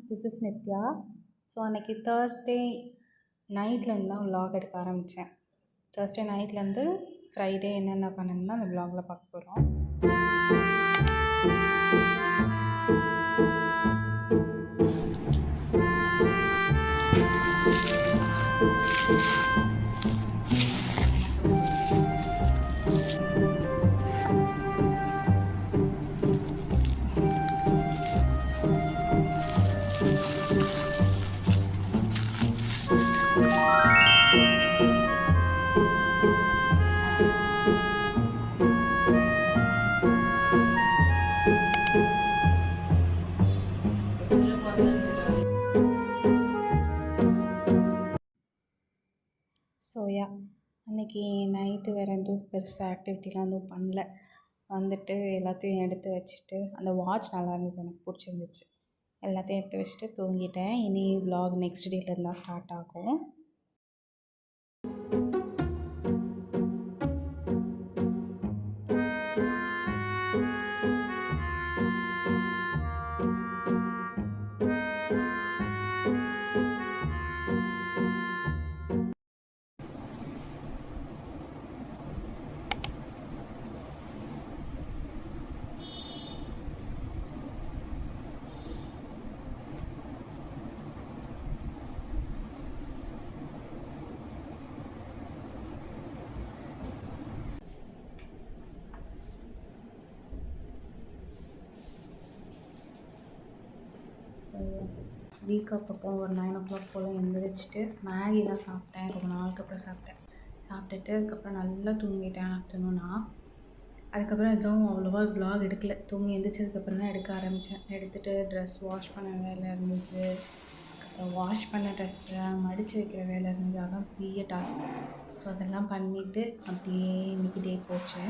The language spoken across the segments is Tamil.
This is Nithya. ஸோ அன்றைக்கி தேர்ஸ்டே நைட்லேருந்து தான் விலாக் எடுக்க ஆரம்பித்தேன். தேர்ஸ்டே நைட்லேருந்து ஃப்ரைடே என்னென்ன பண்ணணும்னு அந்த விலாகில் பார்க்க போகிறோம். ஸோ அன்றைக்கி நைட்டு வேறு எதுவும் பெருசாக ஆக்டிவிட்டிலாம் எதுவும் பண்ணல. வந்துட்டு எல்லாத்தையும் எடுத்து வச்சுட்டு, அந்த வாட்ச் நல்லா இருந்தது, எனக்கு பிடிச்சிருந்துச்சு. எல்லாத்தையும் எடுத்து வச்சுட்டு தூங்கிட்டேன். இனி விலாக் நெக்ஸ்ட் டேலேருந்து தான் ஸ்டார்ட் ஆகும். வீக் ஆஃப் அப்போ ஒரு 9 o'clock போல் எழுந்திரிச்சிட்டு மேகி தான் சாப்பிட்டேன். ரொம்ப நாளுக்கு அப்புறம் சாப்பிட்டுட்டு அதுக்கப்புறம் நல்லா தூங்கிட்டேன் ஆஃப்டர்நூனாக. அதுக்கப்புறம் எதுவும் அவ்வளோவா விலாக் எடுக்கல. தூங்கி எழுந்திரிச்சதுக்கப்புறம் தான் எடுக்க ஆரம்பித்தேன். எடுத்துகிட்டு ட்ரெஸ் வாஷ் பண்ண வேலை இருந்தது, அதுக்கப்புறம் வாஷ் பண்ண ட்ரெஸ்ஸை மடித்து வைக்கிற வேலை இருந்தது. அதான் பெரிய டாஸ்க்கு. ஸோ அதெல்லாம் பண்ணிவிட்டு அப்படியே இன்றைக்கி டே போச்சு.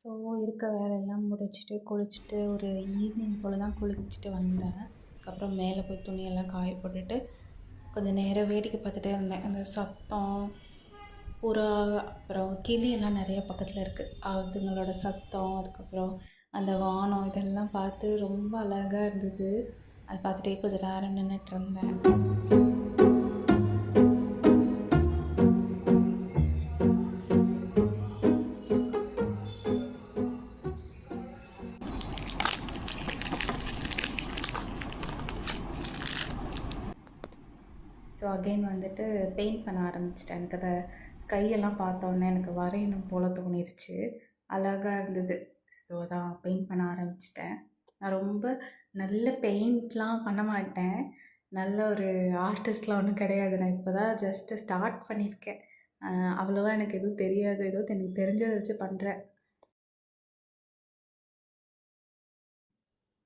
ஸோ இருக்க வேலையெல்லாம் முடிச்சுட்டு குளிச்சுட்டு ஒரு ஈவினிங் போல் தான் குளிச்சுட்டு வந்தேன். அதுக்கப்புறம் மேலே போய் துணியெல்லாம் காய போட்டுட்டு கொஞ்சம் நேரம் வேடிக்கை பார்த்துட்டே இருந்தேன். அந்த சத்தம், புறா, அப்புறம் கிளியெல்லாம் நிறைய பக்கத்தில் இருக்குது, அதுங்களோட சத்தம், அதுக்கப்புறம் அந்த வானம், இதெல்லாம் பார்த்து ரொம்ப அழகாக இருந்தது. அதை பார்த்துட்டே கொஞ்சம் நேரம் நின்றுட்டு இருந்தேன். ஸோ அகெயின் வந்துட்டு பெயிண்ட் பண்ண ஆரம்பிச்சிட்டேன். எனக்கு அதை ஸ்கையெல்லாம் பார்த்தோன்னே எனக்கு வரையணும் போல தோணிருச்சு. அழகாக இருந்தது. ஸோ அதான் பெயிண்ட் பண்ண ஆரம்பிச்சிட்டேன். நான் ரொம்ப நல்ல பெயிண்ட்லாம் பண்ண மாட்டேன், நல்ல ஒரு ஆர்டிஸ்ட்லாம் ஒன்றும் கிடையாது. நான் இப்போ தான் ஜஸ்ட்டு ஸ்டார்ட் பண்ணியிருக்கேன். அவ்வளோவா எனக்கு எதுவும் தெரியாது, ஏதோ எனக்கு தெரிஞ்சதை வச்சு பண்ணுறேன்.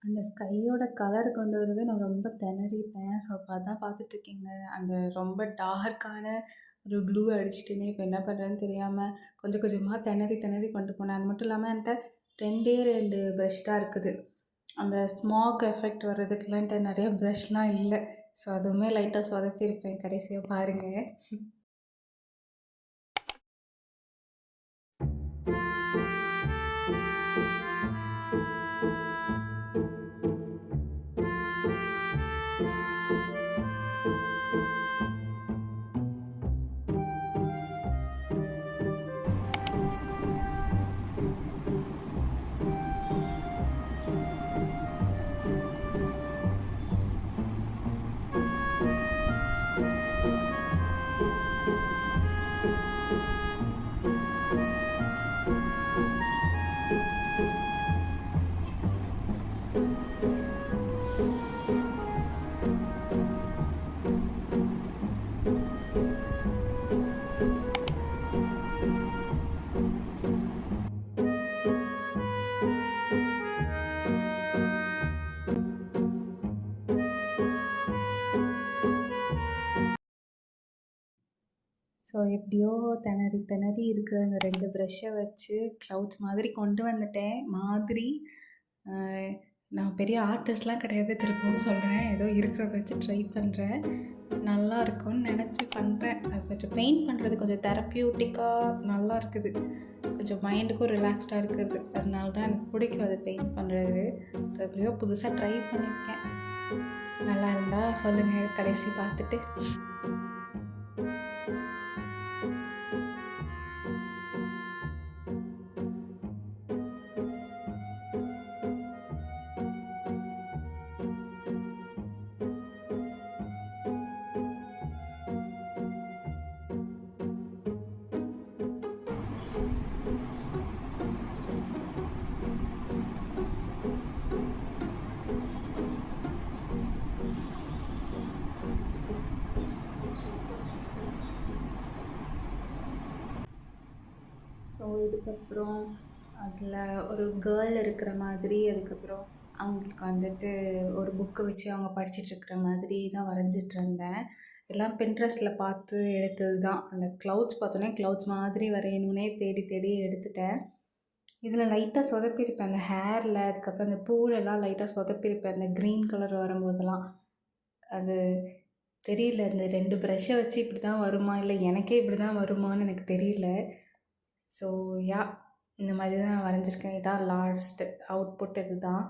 அந்த ஸ்கையோட கலர் கொண்டு வரவே நான் ரொம்ப திணறிட்டேன். ஸோ அப்போ அதான் பார்த்துட்ருக்கீங்க. அந்த ரொம்ப டார்க்கான ஒரு ப்ளூ அடிச்சுட்டேனே, இப்போ என்ன பண்ணுறதுன்னு தெரியாமல் கொஞ்சம் கொஞ்சமாக திணறி திணறி கொண்டு போனேன். அது மட்டும் இல்லாமல் என்கிட்ட 2 ப்ரஷ் தான் இருக்குது. அந்த ஸ்மாக் எஃபெக்ட் வர்றதுக்குலாம் என்கிட்ட நிறைய ப்ரஷ்லாம் இல்லை. ஸோ அதுவுமே லைட்டாக சொதப்பியிருப்பேன் கடைசியாக பாருங்கள். ஸோ எப்படியோ திணறி திணறி இருக்கிற அந்த 2 ப்ரஷ்ஷை வச்சு க்ளவுட்ஸ் மாதிரி கொண்டு வந்துட்டேன். நான் பெரிய ஆர்டிஸ்ட்லாம் கிடையாது, திரும்பவும் சொல்கிறேன். ஏதோ இருக்கிறத வச்சு ட்ரை பண்ணுறேன். நல்லா இருக்கும்னு நினச்சி பண்ணுறேன். அது கொஞ்சம் பெயிண்ட் பண்ணுறது கொஞ்சம் தெரப்யூட்டிக்காக நல்லா இருக்குது. கொஞ்சம் மைண்டுக்கும் ரிலாக்ஸ்டாக இருக்குது. அதனால தான் எனக்கு பிடிக்கும் அது பெயிண்ட் பண்ணுறது. ஸோ எப்படியோ புதுசாக ட்ரை பண்ணியிருக்கேன். நல்லா இருந்தால் சொல்லுங்கள் கடைசி பார்த்துட்டு. ஸோ இதுக்கப்புறம் அதில் ஒரு கேர்ள் இருக்கிற மாதிரி, அதுக்கப்புறம் அவங்களுக்கு வந்துட்டு ஒரு புக்கை வச்சு அவங்க படிச்சிட்ருக்கிற மாதிரி தான் வரைஞ்சிட்ருந்தேன். எல்லாம் பின்ட்ரெஸ்ட்டில் பார்த்து எடுத்தது தான். அந்த க்ளவுட்ஸ் பார்த்தோன்னே க்ளவுட்ஸ் மாதிரி வரையணுன்னே தேடி தேடி எடுத்துட்டேன். இதில் லைட்டாக சொதப்பியிருப்பேன் அந்த ஹேரில், அதுக்கப்புறம் அந்த பூலெல்லாம் லைட்டாக சொதப்பியிருப்பேன் அந்த க்ரீன் கலர் வரும்போதெல்லாம். அது தெரியல, இந்த 2 ப்ரஷ்ஷை வச்சு இப்படி தான் வருமா, இல்லை எனக்கே இப்படி தான் வருமானு எனக்கு தெரியல. ஸோ இந்த மாதிரி தான் நான் வரைஞ்சிருக்கேன். இதான் லாஸ்ட் அவுட்புட் இது தான்.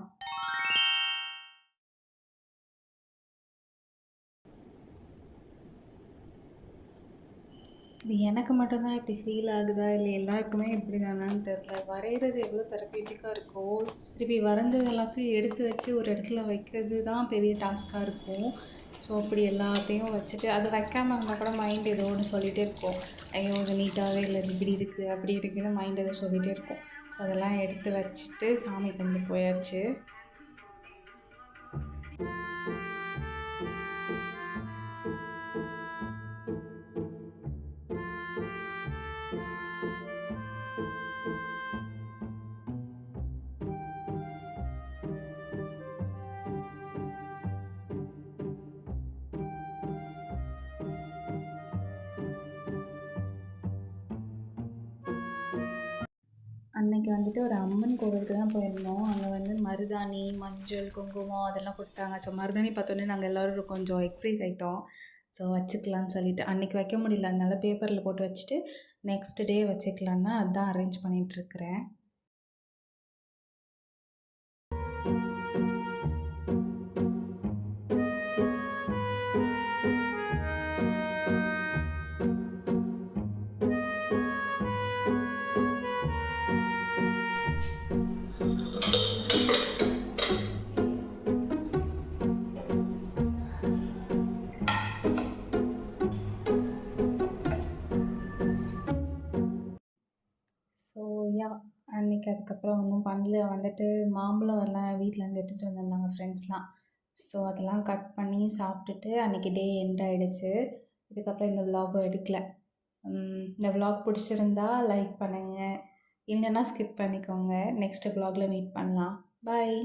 இது எனக்கு மட்டும்தான் இப்படி ஃபீல் ஆகுதா, இல்லை எல்லாருக்குமே இப்படி தானான்னு தெரில. வரைகிறது எவ்வளோ தெரப்யூட்டிக்காக இருக்கோ, திருப்பி வரைஞ்சது எல்லாத்தையும் எடுத்து வச்சு ஒரு இடத்துல வைக்கிறது தான் பெரிய டாஸ்க்காக இருக்கும். ஸோ அப்படி எல்லாத்தையும் வச்சுட்டு அது வைக்காமல் இருந்தால் கூட மைண்ட் ஏதோ ஒன்று சொல்லிகிட்டே இருக்கும். ஐயோ இது நீட்டாகவே இல்லை, இது இப்படி இருக்குது அப்படி இருக்குதுன்னு மைண்ட் ஏதோ சொல்லிகிட்டே இருக்கும். ஸோ அதெல்லாம் எடுத்து வச்சுட்டு சாமி கொண்டு போயாச்சு. அன்றைக்கி வந்துட்டு ஒரு அம்மன் கோவிலுக்கு தான் போயிருந்தோம். அங்கே வந்து மருதாணி, மஞ்சள், குங்குமம் அதெல்லாம் கொடுத்தாங்க. ஸோ மருதாணி பார்த்தோன்னே நாங்கள் எல்லோரும் கொஞ்சம் எக்ஸைட் ஆகிட்டோம். ஸோ வச்சுக்கலான்னு சொல்லிவிட்டு அன்றைக்கி வைக்க முடியல, அதனால பேப்பரில் போட்டு வச்சுட்டு நெக்ஸ்ட் டே வச்சுக்கலான்னா அதுதான் அரேஞ்ச் பண்ணிகிட்ருக்கிறேன். ஸோ அன்றைக்கி அதுக்கப்புறம் ஒன்றும் பண்ணல. வந்துட்டு மாம்பழம் எல்லாம் வீட்டிலேருந்து எடுத்துகிட்டு வந்திருந்தாங்க ஃப்ரெண்ட்ஸ்லாம். ஸோ அதெல்லாம் கட் பண்ணி சாப்பிட்டுட்டு அன்றைக்கி டே எண்ட் ஆகிடுச்சு. இதுக்கப்புறம் இந்த விலாகும் எடுக்கலை. இந்த விலாக் பிடிச்சிருந்தா லைக் பண்ணுங்கள், இல்லைன்னா ஸ்கிப் பண்ணிக்கோங்க. நெக்ஸ்ட் விலாகில் மீட் பண்ணலாம். பாய்.